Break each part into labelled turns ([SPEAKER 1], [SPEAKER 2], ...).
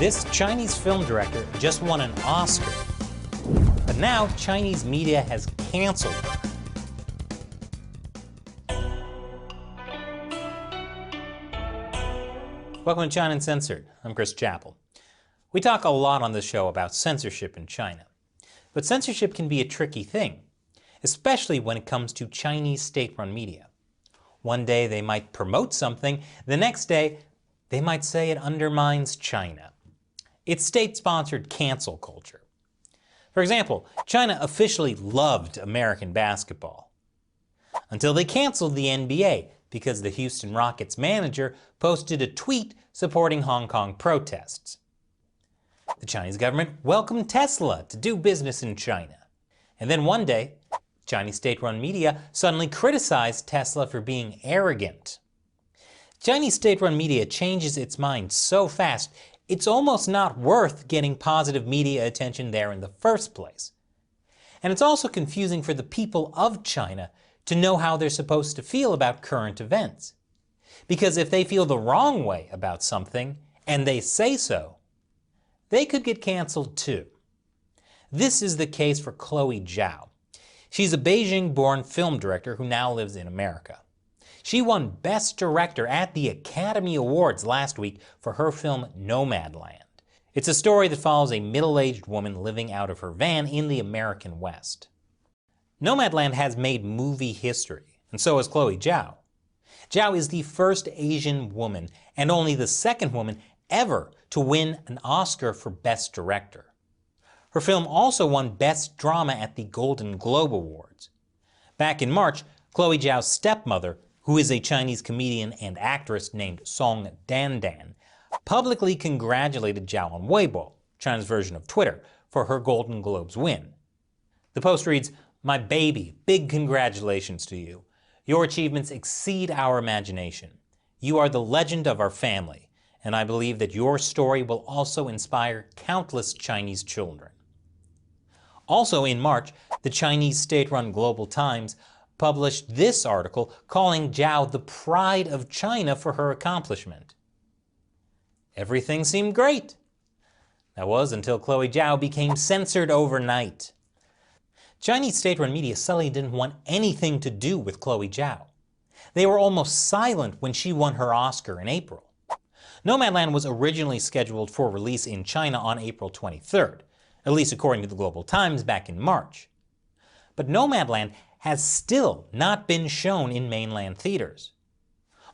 [SPEAKER 1] This Chinese film director just won an Oscar, but now Chinese media has canceled her. Welcome to China Uncensored. I'm Chris Chappell. We talk a lot on this show about censorship in China, but censorship can be a tricky thing, especially when it comes to Chinese state-run media. One day they might promote something, the next day they might say it undermines China. It's state-sponsored cancel culture. For example, China officially loved American basketball, until they canceled the NBA because the Houston Rockets manager posted a tweet supporting Hong Kong protests. The Chinese government welcomed Tesla to do business in China. And then one day, Chinese state-run media suddenly criticized Tesla for being arrogant. Chinese state-run media changes its mind so fast, it's almost not worth getting positive media attention there in the first place. And it's also confusing for the people of China to know how they're supposed to feel about current events. Because if they feel the wrong way about something, and they say so, they could get canceled too. This is the case for Chloe Zhao. She's a Beijing-born film director who now lives in America. She won Best Director at the Academy Awards last week for her film Nomadland. It's a story that follows a middle-aged woman living out of her van in the American West. Nomadland has made movie history, and so has Chloe Zhao. Zhao is the first Asian woman and only the second woman ever to win an Oscar for Best Director. Her film also won Best Drama at the Golden Globe Awards. Back in March, Chloe Zhao's stepmother, who is a Chinese comedian and actress named Song Dandan, publicly congratulated Zhao on Weibo, China's version of Twitter, for her Golden Globes win. The post reads, "My baby, big congratulations to you. Your achievements exceed our imagination. You are the legend of our family, and I believe that your story will also inspire countless Chinese children." Also in March, the Chinese state-run Global Times published this article calling Zhao the pride of China for her accomplishment. Everything seemed great. That was until Chloe Zhao became censored overnight. Chinese state-run media suddenly didn't want anything to do with Chloe Zhao. They were almost silent when she won her Oscar in April. Nomadland was originally scheduled for release in China on April 23rd, at least according to the Global Times back in March. But Nomadland has still not been shown in mainland theaters.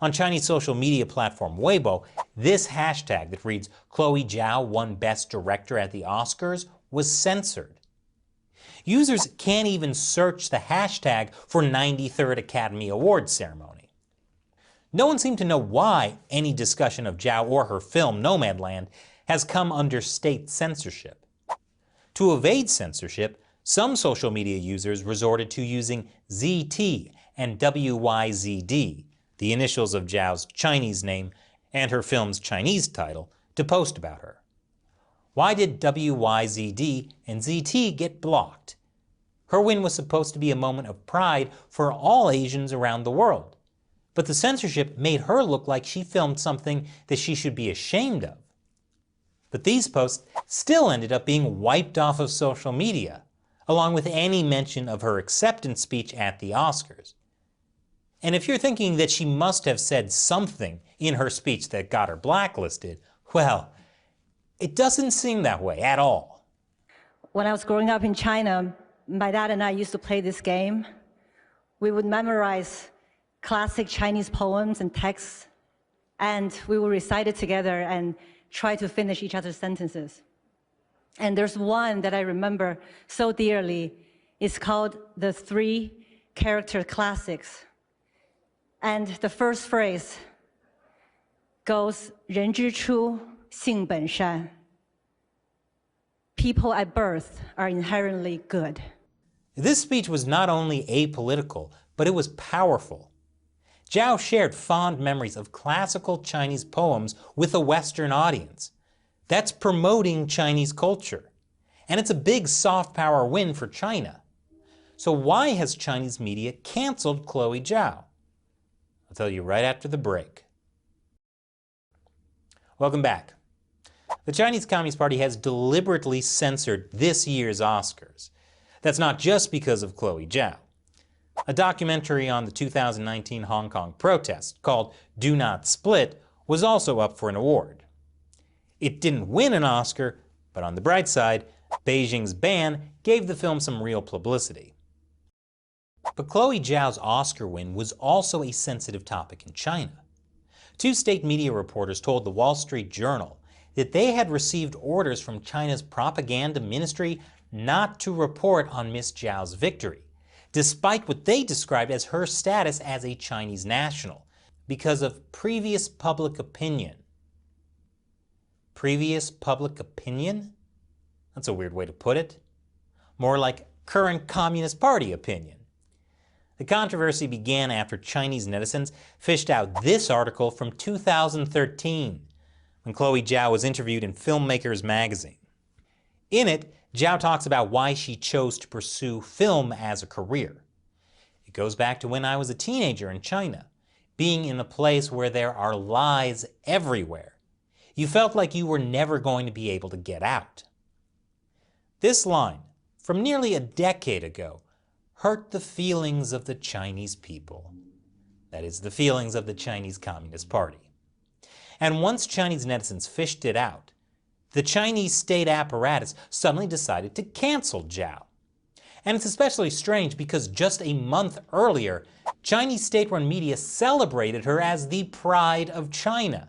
[SPEAKER 1] On Chinese social media platform Weibo, this hashtag that reads "Chloe Zhao won Best Director at the Oscars" was censored. Users can't even search the hashtag for 93rd Academy Awards ceremony. No one seemed to know why any discussion of Zhao or her film Nomadland has come under state censorship. To evade censorship, some social media users resorted to using ZT and WYZD, the initials of Zhao's Chinese name and her film's Chinese title, to post about her. Why did WYZD and ZT get blocked? Her win was supposed to be a moment of pride for all Asians around the world, but the censorship made her look like she filmed something that she should be ashamed of. But these posts still ended up being wiped off of social media, along with any mention of her acceptance speech at the Oscars. And if you're thinking that she must have said something in her speech that got her blacklisted, well, it doesn't seem that way at all.
[SPEAKER 2] When I was growing up in China, my dad and I used to play this game. We would memorize classic Chinese poems and texts, and we would recite it together and try to finish each other's sentences. And there's one that I remember so dearly. It's called the Three Character Classics. And the first phrase goes, 人之初，性本善. People at birth are inherently good.
[SPEAKER 1] This speech was not only apolitical, but it was powerful. Zhao shared fond memories of classical Chinese poems with a Western audience. That's promoting Chinese culture. And it's a big soft power win for China. So why has Chinese media canceled Chloe Zhao? I'll tell you right after the break. Welcome back. the Chinese Communist Party has deliberately censored this year's Oscars. That's not just because of Chloe Zhao. A documentary on the 2019 Hong Kong protest called Do Not Split was also up for an award. It didn't win an Oscar, but on the bright side, Beijing's ban gave the film some real publicity. But Chloe Zhao's Oscar win was also a sensitive topic in China. Two state media reporters told the Wall Street Journal that they had received orders from China's propaganda ministry not to report on Miss Zhao's victory, despite what they described as her status as a Chinese national, because of previous public opinion. Previous public opinion? That's a weird way to put it. More like current Communist Party opinion. The controversy began after Chinese netizens fished out this article from 2013, when Chloe Zhao was interviewed in Filmmakers magazine. In it, Zhao talks about why she chose to pursue film as a career. It goes back to when I was a teenager in China, being in a place where there are lies everywhere. You felt like you were never going to be able to get out. This line, from nearly a decade ago, hurt the feelings of the Chinese people. That is, the feelings of the Chinese Communist Party. And once Chinese netizens fished it out, the Chinese state apparatus suddenly decided to cancel Zhao. And it's especially strange because just a month earlier, Chinese state-run media celebrated her as the pride of China.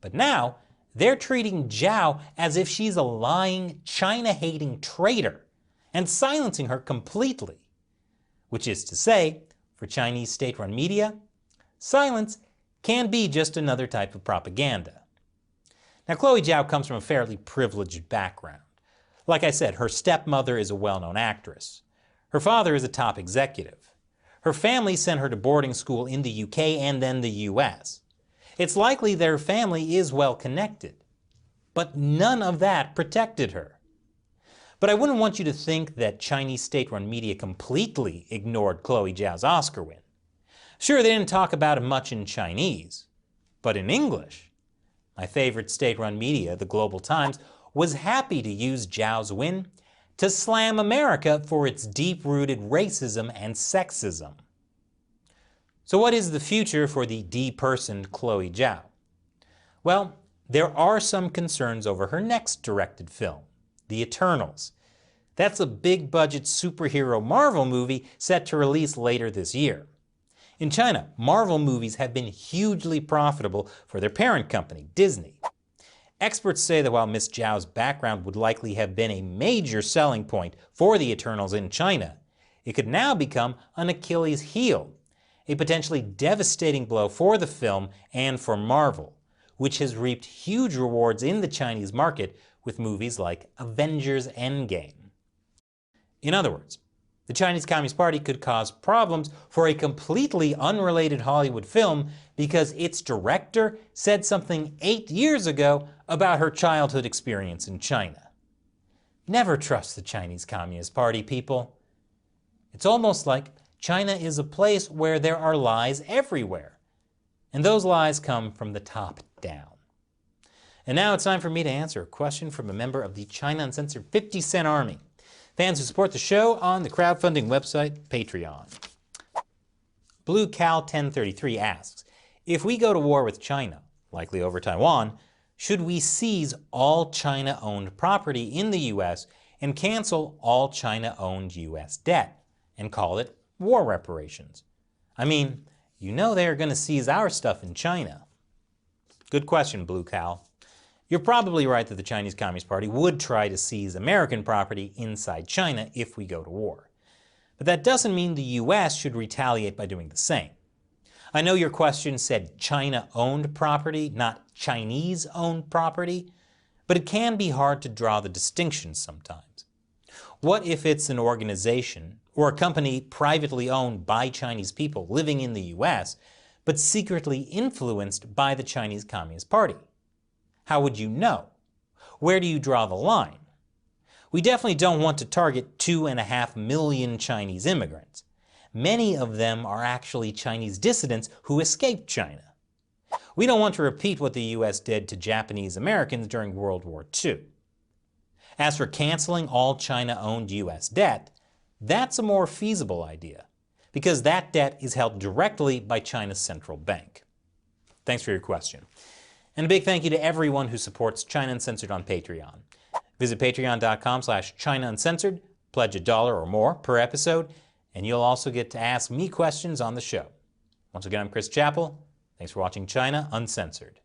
[SPEAKER 1] But now, they're treating Zhao as if she's a lying, China-hating traitor and silencing her completely. Which is to say, for Chinese state-run media, silence can be just another type of propaganda. Now, Chloe Zhao comes from a fairly privileged background. Like I said, her stepmother is a well-known actress. Her father is a top executive. Her family sent her to boarding school in the UK and then the US. It's likely their family is well connected. But none of that protected her. But I wouldn't want you to think that Chinese state-run media completely ignored Chloe Zhao's Oscar win. Sure, they didn't talk about it much in Chinese, but in English. My favorite state-run media, the Global Times, was happy to use Zhao's win to slam America for its deep-rooted racism and sexism. So what is the future for the depersoned Chloe Zhao? Well, there are some concerns over her next directed film, The Eternals. That's a big-budget superhero Marvel movie set to release later this year. In China, Marvel movies have been hugely profitable for their parent company, Disney. Experts say that while Miss Zhao's background would likely have been a major selling point for the Eternals in China, it could now become an Achilles heel, a potentially devastating blow for the film and for Marvel, which has reaped huge rewards in the Chinese market with movies like Avengers Endgame. In other words, the Chinese Communist Party could cause problems for a completely unrelated Hollywood film because its director said something 8 years ago about her childhood experience in China. Never trust the Chinese Communist Party, people. It's almost like China is a place where there are lies everywhere, and those lies come from the top down. And now it's time for me to answer a question from a member of the China Uncensored 50 Cent Army. Fans who support the show on the crowdfunding website Patreon. Blue Cal 1033 asks, if we go to war with China, likely over Taiwan, should we seize all China-owned property in the U.S. and cancel all China-owned U.S. debt and call it war reparations? I mean, you know they're going to seize our stuff in China. Good question, Blue Cal. You're probably right that the Chinese Communist Party would try to seize American property inside China if we go to war. But that doesn't mean the U.S. should retaliate by doing the same. I know your question said China-owned property, not Chinese-owned property, but it can be hard to draw the distinction sometimes. What if it's an organization or a company privately owned by Chinese people living in the U.S., but secretly influenced by the Chinese Communist Party? How would you know? Where do you draw the line? We definitely don't want to target 2.5 million Chinese immigrants. Many of them are actually Chinese dissidents who escaped China. We don't want to repeat what the US did to Japanese Americans during World War II. As for canceling all China-owned US debt, that's a more feasible idea, because that debt is held directly by China's central bank. Thanks for your question. And a big thank you to everyone who supports China Uncensored on Patreon. Visit patreon.com/China Uncensored, pledge $1 or more per episode, and you'll also get to ask me questions on the show. Once again, I'm Chris Chappell. Thanks for watching China Uncensored.